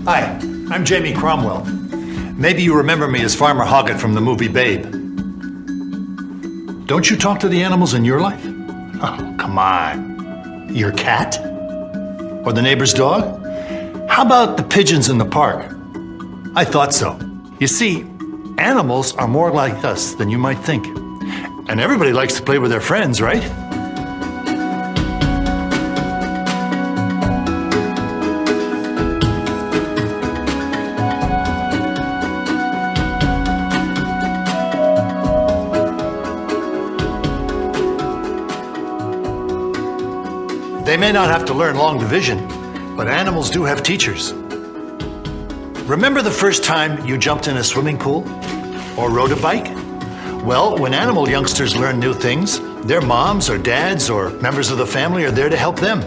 Hi, I'm Jamie Cromwell. Maybe you remember me as Farmer Hoggett from the movie Babe. Don't you talk to the animals in your life? Oh, come on. Your cat? Or the neighbor's dog? How about the pigeons in the park? I thought so. You see, animals are more like us than you might think. And everybody likes to play with their friends, right? They may not have to learn long division, but animals do have teachers. Remember the first time you jumped in a swimming pool or rode a bike? Well, when animal youngsters learn new things, their moms or dads or members of the family are there to help them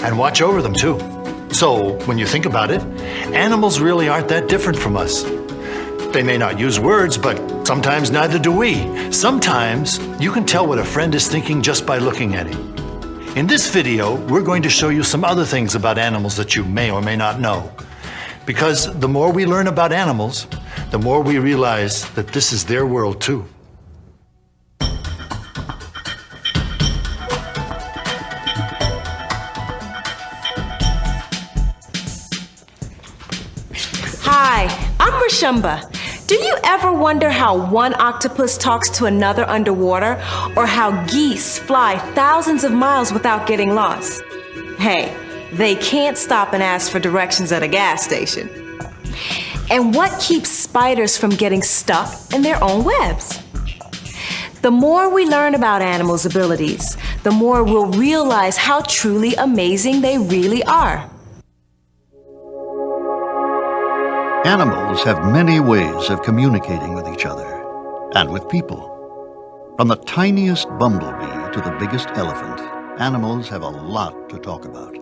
and watch over them too. So when you think about it, animals really aren't that different from us. They may not use words, but sometimes neither do we. Sometimes you can tell what a friend is thinking just by looking at him. In this video, we're going to show you some other things about animals that you may or may not know. Because the more we learn about animals, the more we realize that this is their world too. Hi, I'm Rashumba. Do you ever wonder how one octopus talks to another underwater, or how geese fly thousands of miles without getting lost? Hey, they can't stop and ask for directions at a gas station. And what keeps spiders from getting stuck in their own webs? The more we learn about animals' abilities, the more we'll realize how truly amazing they really are. Animals have many ways of communicating with each other and with people. From the tiniest bumblebee to the biggest elephant, animals have a lot to talk about.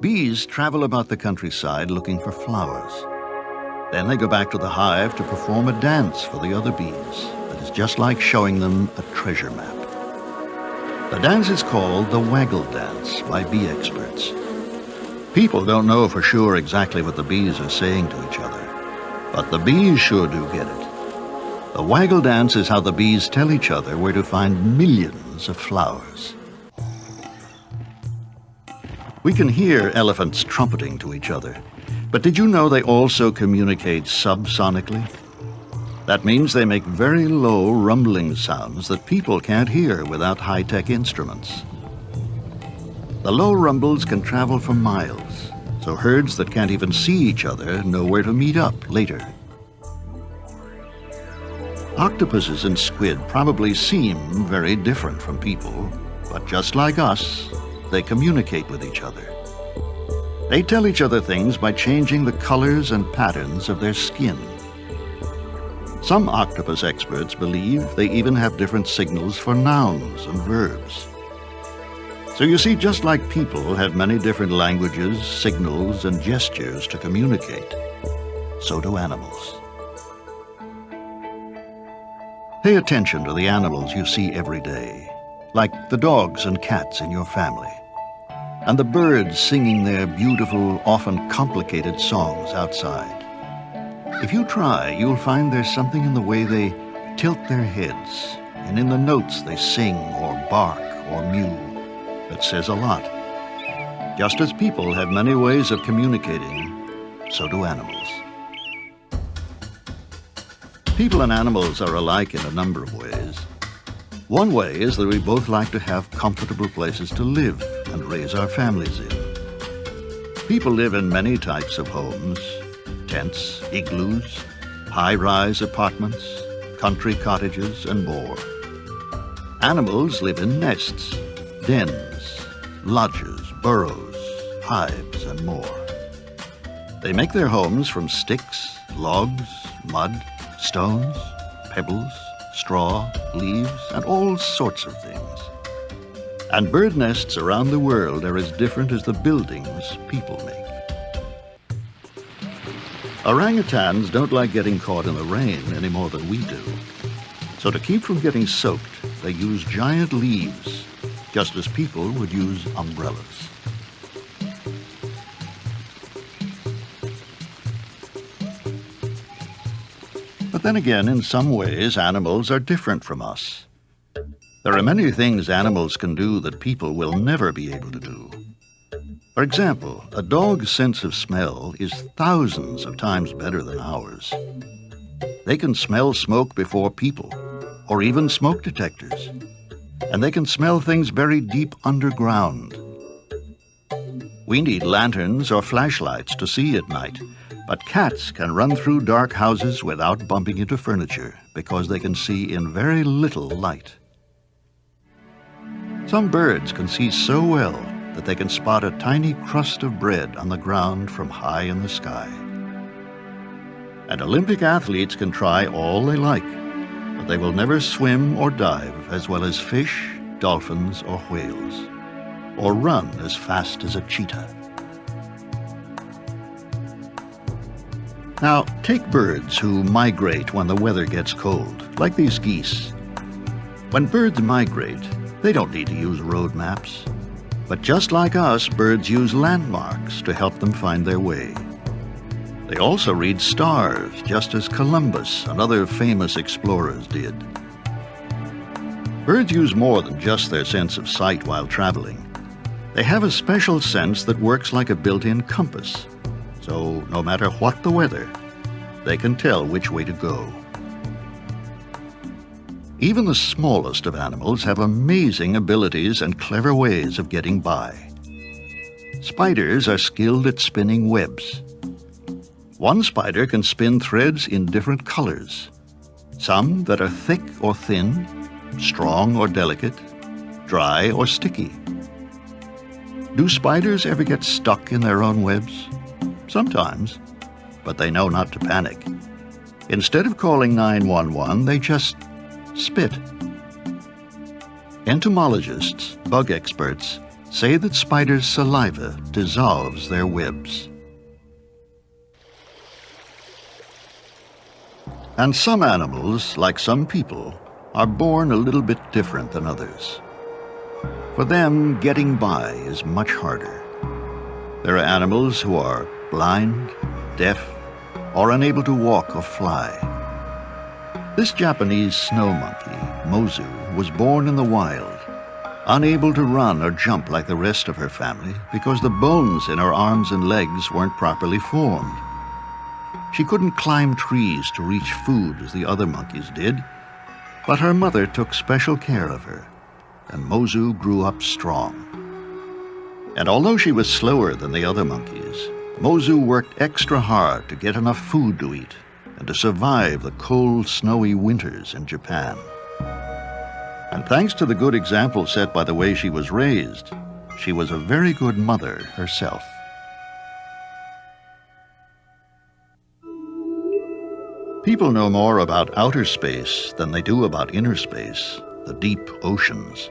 Bees travel about the countryside looking for flowers. Then they go back to the hive to perform a dance for the other bees that is just like showing them a treasure map. The dance is called the waggle dance by bee experts. People don't know for sure exactly what the bees are saying to each other, but the bees sure do get it. The waggle dance is how the bees tell each other where to find millions of flowers. We can hear elephants trumpeting to each other, but did you know they also communicate subsonically? That means they make very low rumbling sounds that people can't hear without high-tech instruments. The low rumbles can travel for miles, so herds that can't even see each other know where to meet up later. Octopuses and squid probably seem very different from people, but just like us, they communicate with each other. They tell each other things by changing the colors and patterns of their skin. Some octopus experts believe they even have different signals for nouns and verbs. So you see, just like people have many different languages, signals, and gestures to communicate, so do animals. Pay attention to the animals you see every day, like the dogs and cats in your family, and the birds singing their beautiful, often complicated songs outside. If you try, you'll find there's something in the way they tilt their heads, and in the notes they sing or bark or mew. That says a lot. Just as people have many ways of communicating, so do animals. People and animals are alike in a number of ways. One way is that we both like to have comfortable places to live and raise our families in. People live in many types of homes: tents, igloos, high-rise apartments, country cottages, and more. Animals live in nests, dens, lodges, burrows, hives, and more. They make their homes from sticks, logs, mud, stones, pebbles, straw, leaves, and all sorts of things. And bird nests around the world are as different as the buildings people make. Orangutans don't like getting caught in the rain any more than we do. So to keep from getting soaked, they use giant leaves, just as people would use umbrellas. Then again, in some ways, animals are different from us. There are many things animals can do that people will never be able to do. For example, a dog's sense of smell is thousands of times better than ours. They can smell smoke before people, or even smoke detectors. And they can smell things buried deep underground. We need lanterns or flashlights to see at night, but cats can run through dark houses without bumping into furniture because they can see in very little light. Some birds can see so well that they can spot a tiny crust of bread on the ground from high in the sky. And Olympic athletes can try all they like, but they will never swim or dive as well as fish, dolphins, or whales, or run as fast as a cheetah. Now, take birds who migrate when the weather gets cold, like these geese. When birds migrate, they don't need to use road maps. But just like us, birds use landmarks to help them find their way. They also read stars, just as Columbus and other famous explorers did. Birds use more than just their sense of sight while traveling. They have a special sense that works like a built-in compass. So no matter what the weather, they can tell which way to go. Even the smallest of animals have amazing abilities and clever ways of getting by. Spiders are skilled at spinning webs. One spider can spin threads in different colors, some that are thick or thin, strong or delicate, dry or sticky. Do spiders ever get stuck in their own webs? Sometimes, but they know not to panic. Instead of calling 911, they just spit. Entomologists, bug experts, say that spiders' saliva dissolves their webs. And some animals, like some people, are born a little bit different than others. For them, getting by is much harder. There are animals who are blind, deaf, or unable to walk or fly. This Japanese snow monkey, Mozu, was born in the wild, unable to run or jump like the rest of her family because the bones in her arms and legs weren't properly formed. She couldn't climb trees to reach food as the other monkeys did, but her mother took special care of her, and Mozu grew up strong. And although she was slower than the other monkeys, Mozu worked extra hard to get enough food to eat and to survive the cold, snowy winters in Japan. And thanks to the good example set by the way she was raised, she was a very good mother herself. People know more about outer space than they do about inner space, the deep oceans.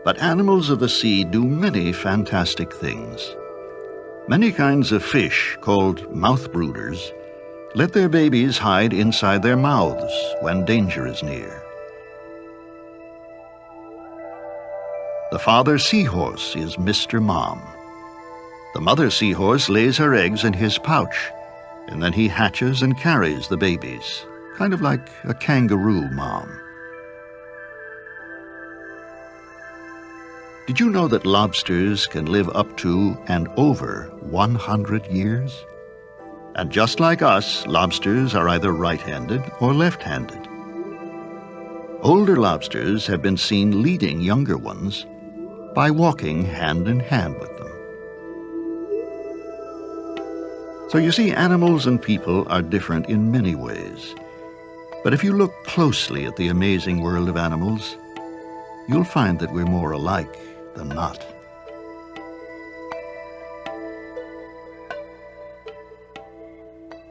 But animals of the sea do many fantastic things. Many kinds of fish, called mouth brooders, let their babies hide inside their mouths when danger is near. The father seahorse is Mr. Mom. The mother seahorse lays her eggs in his pouch, and then he hatches and carries the babies, kind of like a kangaroo mom. Did you know that lobsters can live up to and over 100 years? And just like us, lobsters are either right-handed or left-handed. Older lobsters have been seen leading younger ones by walking hand in hand with them. So you see, animals and people are different in many ways. But if you look closely at the amazing world of animals, you'll find that we're more alike than not.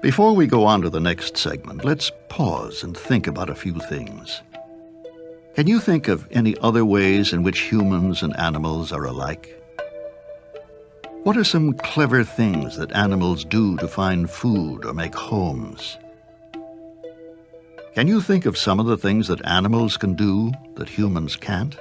Before we go on to the next segment, let's pause and think about a few things. Can you think of any other ways in which humans and animals are alike? What are some clever things that animals do to find food or make homes? Can you think of some of the things that animals can do that humans can't?